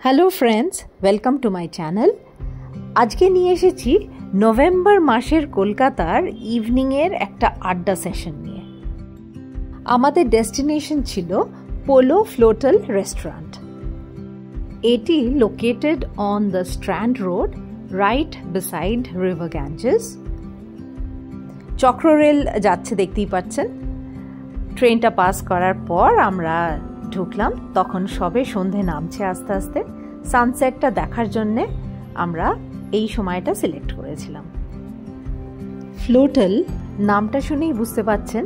Hello friends, welcome to my channel. আজকে নিয়ে এসেছি নভেম্বর মাসের কলকাতার ইভিনিংয়ের একটা আড্ডা সেশন নিয়ে। আমাদের ডেস্টিনেশন ছিল পোলো ফ্লোটাল রেস্টুরেন্ট। এটি located on the Strand Road, right beside river Ganges. চক্ররেল যাচ্ছে, দেখতেই পাচ্ছেন। ট্রেনটা পাস করার পর আমরা ঢুকলাম, তখন সবে সন্ধে নামছে আস্তে আস্তে। সানসেটটা দেখার জন্যে আমরা এই সময়টা সিলেক্ট করেছিলাম। ফ্লোটাল নামটা শুনেই বুঝতে পাচ্ছেন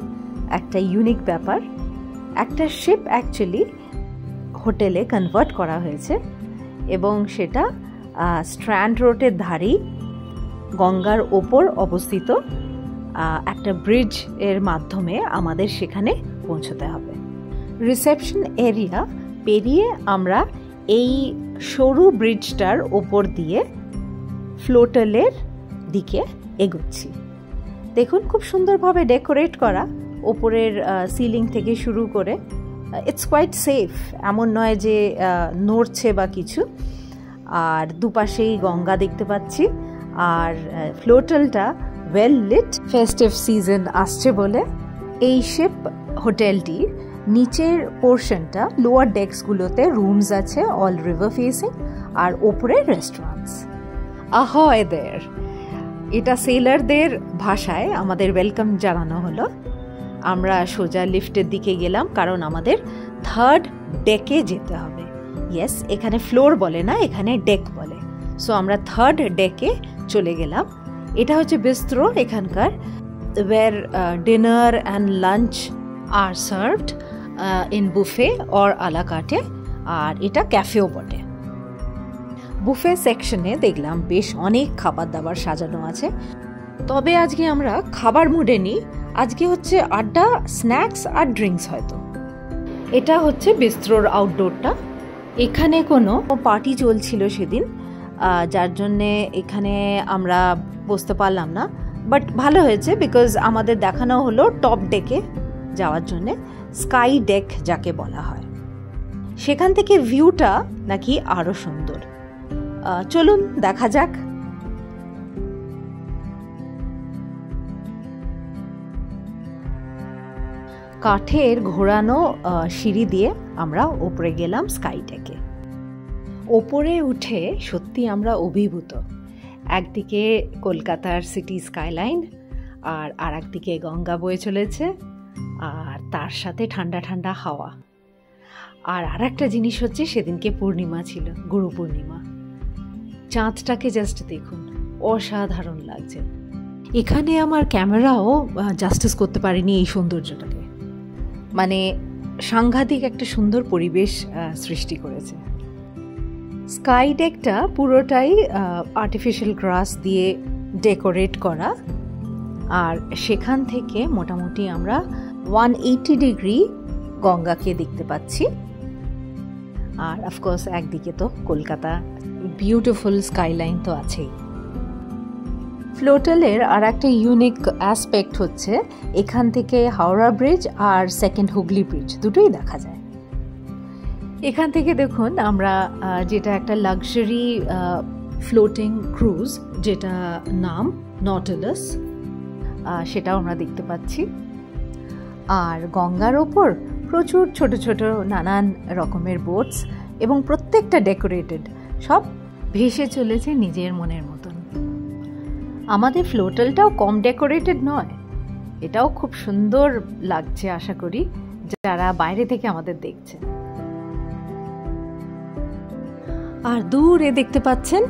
একটা ইউনিক ব্যাপার। একটা শিপ অ্যাকচুয়ালি হোটেলে কনভার্ট করা হয়েছে এবং সেটা স্ট্র্যান্ড রোডের ধারেই গঙ্গার ওপর অবস্থিত একটা ব্রিজ এর মাধ্যমে আমাদের সেখানে পৌঁছতে হবে। রিসেপশন এরিয়া পেরিয়ে আমরা এই সরু ব্রিজটার ওপর দিয়ে ফ্লোটালের দিকে এগোচ্ছি। দেখুন, খুব সুন্দরভাবে ডেকোরেট করা, ওপরের সিলিং থেকে শুরু করে। ইটস কোয়াইট সেফ, এমন নয় যে নড়ছে বা কিছু। আর দুপাশেই গঙ্গা দেখতে পাচ্ছি। আর ফ্লোটালটা ওয়েল লিট। ফেস্টিভ সিজন আসছে বলে এই শিপ হোটেলটি নিচের পোর্শনটা, লোয়ার ডেস্কগুলোতে রুমস আছে, অল রিভার ফেসিং, আর ওপরে রেস্টুরেন্টস। আহয় দের, এটা সেলারদের ভাষায় আমাদের ওয়েলকাম জানানো হলো। আমরা সোজা লিফটের দিকে গেলাম, কারণ আমাদের থার্ড ডেকে যেতে হবে। ইয়েস, এখানে ফ্লোর বলে না, এখানে ডেক বলে। সো আমরা থার্ড ডেকে চলে গেলাম। এটা হচ্ছে বিস্ত্রো এখানকার, where dinner and lunch are served in buffet or a la carte. আর এটা ক্যাফেও বটে। বুফে সেকশনে দেখলাম বেশ অনেক খাবার দাবার সাজানো আছে। তবে আজকে আমরা খাবার মুডে নিই, আজকে হচ্ছে আড্ডা, স্ন্যাক্স আর ড্রিঙ্কস হয়তো। এটা হচ্ছে বিস্ত্রোর আউটডোরটা। এখানে কোনো পার্টি চলছিল সেদিন, যার জন্যে এখানে আমরা বসতে পারলাম না। বাট ভালো হয়েছে, বিকজ আমাদের দেখানো হলো টপ ডেকে যাওয়ার জন্যে, স্কাই ডেক যাকে বলা হয়। সেখান থেকে ভিউটা নাকি আরো সুন্দর। চলুন দেখা যাক। কাঠের ঘোরানো সিঁড়ি দিয়ে আমরা ওপরে গেলাম স্কাই ডেকে। ওপরে উঠে সত্যি আমরা অভিভূত। একদিকে কলকাতার সিটি স্কাইলাইন, আর একদিকে গঙ্গা বয়ে চলেছে, আর তার সাথে ঠান্ডা ঠান্ডা হাওয়া। আর একটা জিনিস হচ্ছে, সেদিনকে পূর্ণিমা ছিল, গুরু পূর্ণিমা। চাঁদটাকে জাস্ট দেখুন, অসাধারণ লাগছে। এখানে আমার ক্যামেরাও জাস্টিস করতে পারেনি এই সৌন্দর্যটাকে। মানে সাংঘাতিক একটা সুন্দর পরিবেশ সৃষ্টি করেছে। স্কাই ডেকটা পুরোটাই আর্টিফিশিয়াল গ্রাস দিয়ে ডেকোরেট করা। আর সেখান থেকে মোটামুটি আমরা 180 ডিগ্রি গঙ্গাকে দেখতে পাচ্ছি। আর অফকোর্স একদিকে তো কলকাতা, বিউটিফুল স্কাইলাইন তো আছেই। ফ্লোটালের আর একটা ইউনিক অ্যাসপেক্ট হচ্ছে, এখান থেকে হাওড়া ব্রিজ আর সেকেন্ড হুগলি ব্রিজ দুটোই দেখা যায়। এখান থেকে দেখুন আমরা যেটা একটা লাক্সারি ফ্লোটিং ক্রুজ, যেটা নাম নটিলাস, সেটাও আমরা দেখতে পাচ্ছি। আর গঙ্গার ওপর প্রচুর ছোট ছোট নানান রকমের বোটস, এবং প্রত্যেকটা ডেকোরেটেড, সব ভেসে চলেছে নিজের মনের মতন। আমাদের ফ্লোটালটাও কম ডেকোরেটেড নয়, এটাও খুব সুন্দর লাগছে। আশা করি যারা বাইরে থেকে আমাদের দেখছে। আর দূরে দেখতে পাচ্ছেন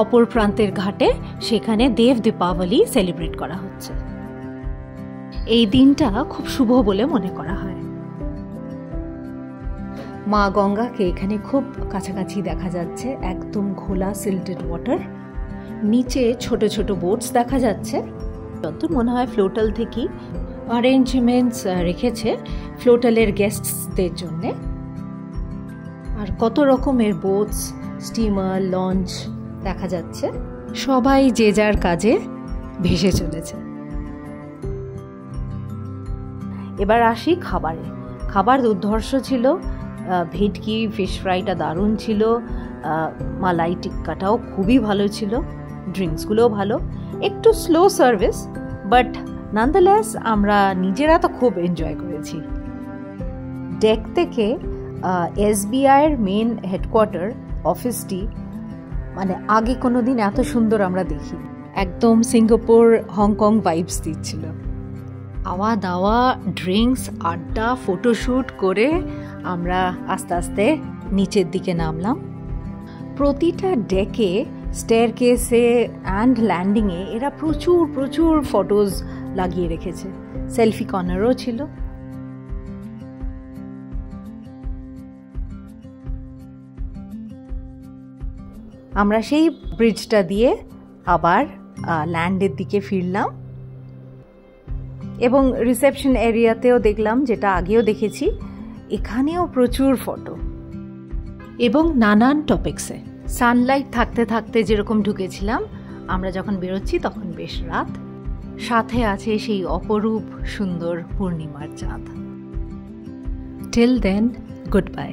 অপর প্রান্তের ঘাটে, সেখানে দেব দীপাবলি সেলিব্রেট করা হচ্ছে। এই দিনটা খুব শুভ বলে মনে করা হয়। মা গঙ্গাকে এখানে খুব কাছাকাছি দেখা যাচ্ছে, একদম খোলা সিল্টেড ওয়াটার। নিচে ছোট ছোট বোটস দেখা যাচ্ছে। যত মনে হয় ফ্লোটাল থেকেই অ্যারেঞ্জমেন্টস রেখেছে ফ্লোটালের গেস্টসদের জন্যে। আর কত রকমের বোটস, স্টিমার, লঞ্চ দেখা যাচ্ছে। সবাই যে যার কাজে ভেসে চলেছে। এবার আসি খাবারে। খাবার দুর্ধর্ষ ছিল। ভেটকি ফিশ ফ্রাইটা দারুণ ছিল, মালাই টিক্কাটাও খুবই ভালো ছিল, ড্রিঙ্কসগুলোও ভালো, একটু স্লো সার্ভিস, বাট নানদালেস আমরা নিজেরা তো খুব এনজয় করেছি। ডেক থেকে SBIয়ের মেন হেডকোয়ার্টার অফিসটি মানে আগে কোনো দিন এত সুন্দর আমরা দেখি, একদম সিঙ্গাপুর হংকং ভাইবস দিচ্ছিল। খাওয়া দাওয়া, ড্রিঙ্কস, আড্ডা, ফটোশ্যুট করে আমরা আস্তে আস্তে নিচের দিকে নামলাম। প্রতিটা ডেকে, স্টেয়ারকেসে অ্যান্ড ল্যান্ডিংয়ে এরা প্রচুর প্রচুর ফটোজ লাগিয়ে রেখেছে, সেলফি কর্নারও ছিল। আমরা সেই ব্রিজটা দিয়ে আবার ল্যান্ডের দিকে ফিরলাম এবং রিসেপশন এরিয়াতেও দেখলাম, যেটা আগেও দেখেছি, এখানেও প্রচুর ফটো এবং নানান টপিক্সে। সানলাইট থাকতে থাকতে যেরকম ঢুকেছিলাম, আমরা যখন বেরোচ্ছি তখন বেশ রাত, সাথে আছে সেই অপরূপ সুন্দর পূর্ণিমার চাঁদ। Till then, good by.